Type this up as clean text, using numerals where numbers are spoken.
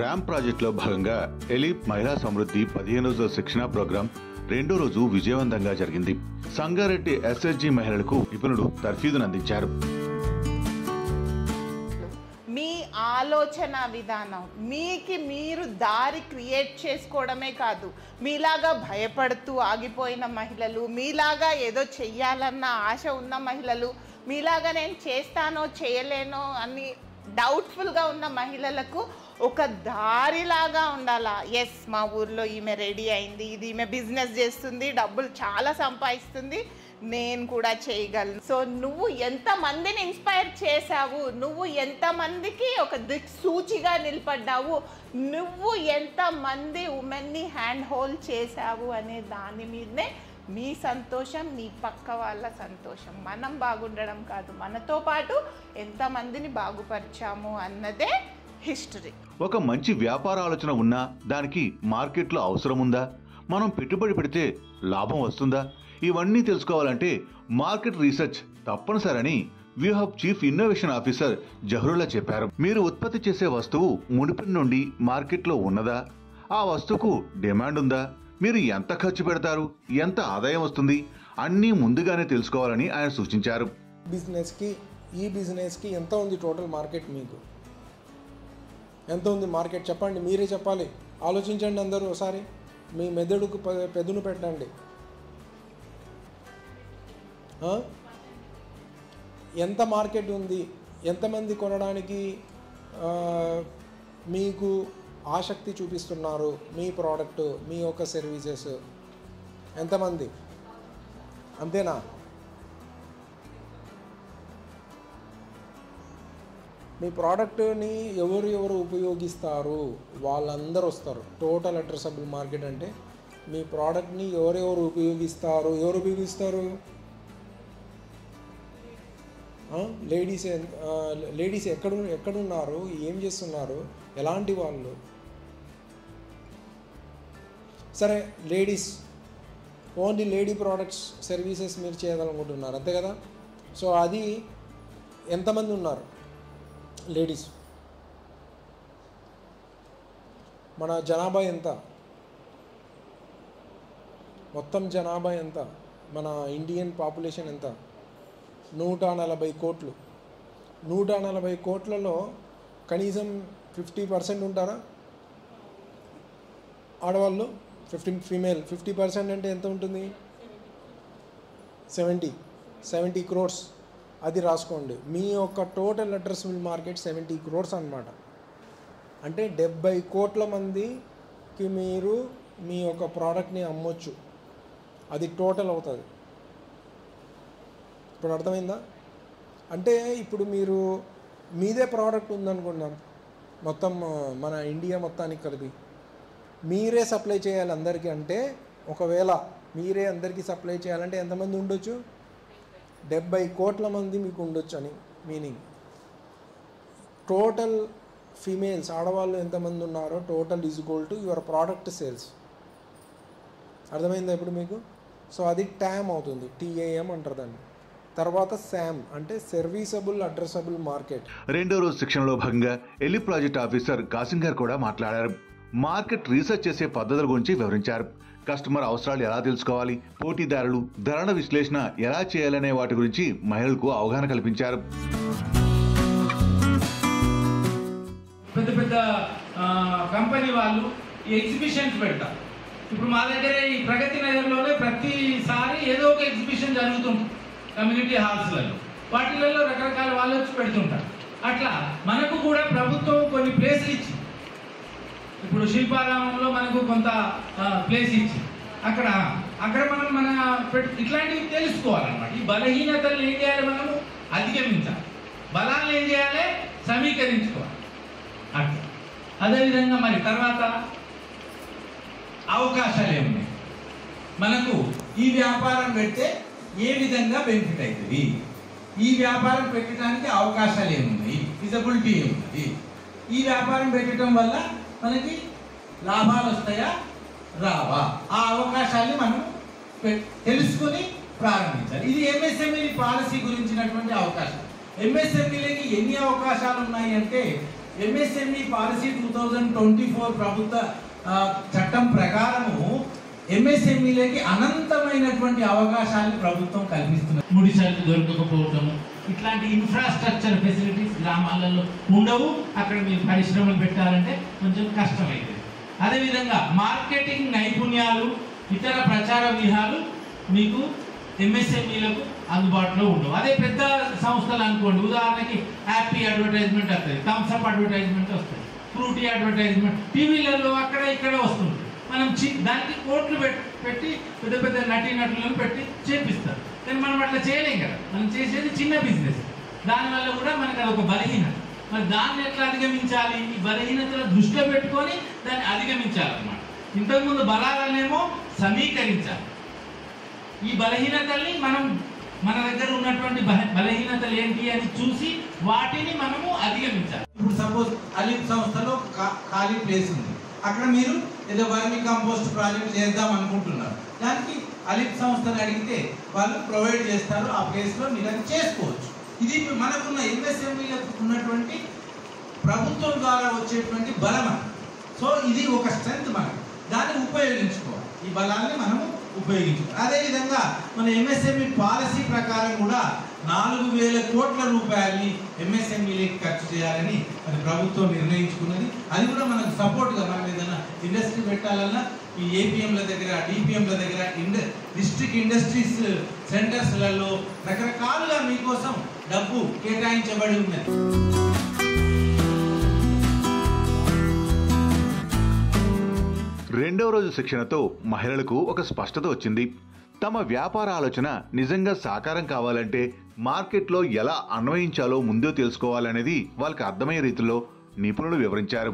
RAM ప్రాజెక్టులో భాగంగా ALEAP మహిళా సమృద్ధి 15 రోజుల శిక్షణ ప్రోగ్రాం రెండో రోజు విజయవంతంగా జరిగింది. సంగారెడ్డి ఎస్ఎస్జి మహిళలకు నిపుణుడు తర్ఫీదును అందించారు. మీ ఆలోచన విధానం మీరు దారి క్రియేట్ చేసుకోవడమే కాదు, మీలాగా భయపడుతూ ఆగిపోయిన మహిళలు, మీలాగా ఏదో చెయ్యాలన్న ఆశ ఉన్న మహిళలు, మీలాగా నేను చేస్తానో చేయలేనో అని డౌట్ఫుల్గా ఉన్న మహిళలకు ఒక దారిలాగా ఉండాలా. ఎస్, మా ఊర్లో ఈమె రెడీ అయింది, ఇది ఈమె బిజినెస్ చేస్తుంది, డబ్బులు చాలా సంపాదిస్తుంది, నేను కూడా చేయగలను. సో నువ్వు ఎంతమందిని ఇన్స్పైర్ చేసావు, నువ్వు ఎంతమందికి ఒక దిక్సూచిగా నిలబడ్డావు, నువ్వు ఎంతమంది ఉమెన్ని హ్యాండ్ హోల్డ్ చేసావు అనే దాని మీదనే మీ సంతోషం, నీ పక్క వాళ్ళ సంతోషం. మనం బాగుండడం కాదు, మనతో పాటు ఎంతమందిని బాగుపరిచాము అన్నదే హిస్టరీ. ఒక మంచి వ్యాపార ఆలోచన ఉన్నా దానికి మార్కెట్లో అవసరం ఉందా, మనం పెట్టుబడి పెడితే లాభం వస్తుందా, ఇవన్నీ తెలుసుకోవాలంటే మార్కెట్ రీసెర్చ్ తప్పనిసరని We Hub chief innovation officer Zaharullah చెప్పారు. మీరు ఉత్పత్తి చేసే వస్తువు ముడిపి నుండి మార్కెట్లో ఉన్నదా, ఆ వస్తువుకు డిమాండ్ ఉందా, మీరు ఎంత ఖర్చు పెడతారు, ఎంత ఆదాయం వస్తుంది, అన్నీ ముందుగానే తెలుసుకోవాలని ఆయన సూచించారు. ఈ బిజినెస్కి ఎంత ఉంది టోటల్ మార్కెట్, మీకు ఎంత ఉంది మార్కెట్ చెప్పండి, మీరే చెప్పాలి. ఆలోచించండి అందరూ, ఒకసారి మీ మెదడుకు పెదును పెట్టండి. ఎంత మార్కెట్ ఉంది, ఎంతమంది కొనడానికి మీకు ఆసక్తి చూపిస్తున్నారు, మీ ప్రోడక్ట్, మీ యొక్క సర్వీసెస్ ఎంతమంది, అంతేనా? మీ ప్రోడక్ట్ని ఎవరు ఉపయోగిస్తారు, వాళ్ళందరూ వస్తారు. టోటల్ అడ్రసబుల్ మార్కెట్ అంటే మీ ప్రోడక్ట్ని ఎవరెవరు ఉపయోగిస్తారు. ఎవరు ఉపయోగిస్తారు? లేడీస్ ఎక్కడున్నారు, ఏం చేస్తున్నారు, ఎలాంటి వాళ్ళు. సరే, ladies, only lady products services మీరు చేయాలనుకుంటున్నారు, అంతే కదా? సో అది ఎంతమంది ఉన్నారు లేడీస్? మన జనాభా ఎంత, మొత్తం జనాభా ఎంత, మన ఇండియన్ పాపులేషన్ ఎంత? 140 కోట్లు. 140 కోట్లలో కనీసం 50% ఉంటారా ఆడవాళ్ళు? 50 ఫీమేల్. 50% అంటే ఎంత ఉంటుంది? 70 crores. అది రాసుకోండి. మీ యొక్క టోటల్ అడ్రసబుల్ మార్కెట్ 70 crores అన్నమాట. అంటే 70 కోట్ల మందికి మీరు మీ యొక్క ప్రోడక్ట్ని అమ్మొచ్చు. అది టోటల్ అవుతుంది. ఇప్పుడు అర్థమైందా? అంటే ఇప్పుడు మీరు మీదే ప్రోడక్ట్ ఉందనుకున్నాం, మొత్తం మన ఇండియా మొత్తానికి కలిపి మీరే సప్లై చేయాలి అందరికీ. అంటే ఒకవేళ మీరే అందరికీ సప్లై చేయాలంటే ఎంతమంది ఉండొచ్చు? 70 కోట్ల మంది మీకు ఉండొచ్చు అని మీనింగ్. టోటల్ ఫీమేల్స్, ఆడవాళ్ళు ఎంతమంది ఉన్నారో total is equal to your product sales. అర్థమైందా ఇప్పుడు మీకు? సో అది ట్యామ్ అవుతుంది, TAM అంటారు దాన్ని. తర్వాత SAM అంటే సర్వీసబుల్ అడ్రసబుల్ మార్కెట్. రెండో రోజు శిక్షణలో భాగంగా ఎలీప్ ప్రాజెక్ట్ ఆఫీసర్ కాసిం గారు కూడా మాట్లాడారు. మార్కెట్ రీసెర్చ్ చేసే పద్ధతుల గురించి వివరించారు. కస్టమర్ అవసరాలు ఎలా తెలుసుకోవాలి, పోటీదారులు, ధరల విశ్లేషణ ఎలా చేయాలనే వాటి గురించి మహిళలకు అవగాహన కల్పించారు. పెద్ద పెద్ద కంపెనీ వాళ్ళు ఎగ్జిబిషన్స్ పెడతారు. ఇప్పుడు మా దగ్గర ఈ ప్రగతి నగర్లోనే ప్రతిసారి ఏదో ఒక ఎగ్జిబిషన్ జరుగుతుంది కమ్యూనిటీ హాల్స్లలో. వాటిలలో రకరకాల వాళ్ళు వచ్చి పెడుతుంటారు. అట్లా మనకు కూడా ప్రభుత్వం కొన్ని ప్లేసులు ఇచ్చింది. ఇప్పుడు శిల్పారామంలో మనకు కొంత ప్లేస్ ఇచ్చి అక్కడ మనం ఇట్లాంటివి తెలుసుకోవాలన్నమాట. ఈ బలహీనతలను ఏం చేయాలి, మనము అధిగమించాలి, బలాలను ఏం చేయాలి, సమీకరించుకోవాలి. అట్లా అదేవిధంగా మరి తర్వాత అవకాశాలు ఏమున్నాయి మనకు, ఈ వ్యాపారం పెడితే ఏ విధంగా బెనిఫిట్ అవుతుంది, ఈ వ్యాపారం పెట్టడానికి అవకాశాలు ఏమున్నాయి, ఫిజబిలిటీ ఏమున్నది, ఈ వ్యాపారం పెట్టడం వల్ల మనకి లాభాలు వస్తాయా రావా, ఆ అవకాశాన్ని మనం తెలుసుకొని ప్రారంభించాలి. ఇది MSME పాలసీ గురించినటువంటి అవకాశం. MSMEలకి ఎన్ని అవకాశాలు ఉన్నాయి అంటే ఎంఎస్ఎంఈ పాలసీ 2024 ప్రభుత్వ చట్టం ప్రకారము ఎంఎస్ఎంఈలకి అనంతమైనటువంటి అవకాశాలు ప్రభుత్వం కల్పిస్తుంది. ముడి సరుకు దొరకకపోవటము, ఇట్లాంటి ఇన్ఫ్రాస్ట్రక్చర్ ఫెసిలిటీస్ గ్రామాలలో ఉండవు. అక్కడ మీరు పరిశ్రమలు పెట్టాలంటే కొంచెం కష్టమైంది. అదేవిధంగా మార్కెటింగ్ నైపుణ్యాలు, ఇతర ప్రచార వ్యూహాలు మీకు ఎంఎస్ఎంఈలకు అందుబాటులో ఉండవు. అదే పెద్ద సంస్థలు అనుకోండి, ఉదాహరణకి హ్యాపీ అడ్వర్టైజ్మెంట్ వస్తుంది, థమ్స్అప్ అడ్వర్టైజ్మెంట్ వస్తుంది, ఫ్రూటీ అడ్వర్టైజ్మెంట్ టీవీలలో అక్కడ ఇక్కడ వస్తుంది. మనం దానికి కోట్లు పెట్టి పెద్ద పెద్ద నటీనటులను పెట్టి చేపిస్తారు. కానీ మనం అట్లా చేయలేం కదా. మనం చేసేది చిన్న బిజినెస్. దానివల్ల కూడా మనకు అది ఒక బలహీనత. మరి దాన్ని ఎట్లా అధిగమించాలి? ఈ బలహీనతను దృష్టిలో పెట్టుకొని దాన్ని అధిగమించాలన్నమాట. ఇంతకుముందు బలాలనేమో సమీకరించాలి. ఈ బలహీనతల్ని మనం మన దగ్గర ఉన్నటువంటి బలహీనతలు ఏంటి అని చూసి వాటిని మనము అధిగమించాలి. ఇప్పుడు సపోజ్ అలిప్ సంస్థలో ఖాళీ ప్లేస్ ఉంది, అక్కడ మీరు ఏదో వర్మి కంపోస్ట్ ప్రాజెక్ట్ చేద్దాం అనుకుంటున్నారు. దానికి అలిప్ సంస్థను అడిగితే వాళ్ళు ప్రొవైడ్ చేస్తారు. ఆ ప్లేస్లో మీరు అది చేసుకోవచ్చు. ఇది మనకున్న ఎంఎస్ఎంఈలకు ఉన్నటువంటి ప్రభుత్వం ద్వారా వచ్చేటువంటి బలం. సో ఇది ఒక స్ట్రెంత్ మనకు, దాన్ని ఉపయోగించుకోవాలి. ఈ బలాన్ని మనము ఉపయోగించుకోవాలి. అదేవిధంగా మన ఎంఎస్ఎంఈ పాలసీ ప్రకారం కూడా 4,000 కోట్ల రూపాయలని ఎంఎస్ఎంఈలకి ఖర్చు చేయాలని అది ప్రభుత్వం నిర్ణయించుకున్నది. అది కూడా మనకు సపోర్ట్గా మనం ఏదైనా ఇండస్ట్రీ పెట్టాలన్నా ఈ ఏపీఎంల దగ్గర, డిపిఎంల దగ్గర, డిస్ట్రిక్ట్ ఇండస్ట్రీస్ సెంటర్స్లలో రకరకాలుగా మీకోసం డబ్బు కేటాయించబడి ఉన్నది. రెండవ రోజు శిక్షణతో మహిళలకు ఒక స్పష్టత వచ్చింది. తమ వ్యాపార ఆలోచన నిజంగా సాకారం కావాలంటే మార్కెట్లో ఎలా అన్వయించాలో ముందే తెలుసుకోవాలనేది వాళ్ళకి అర్థమయ్యే రీతిలో నిపుణులు వివరించారు.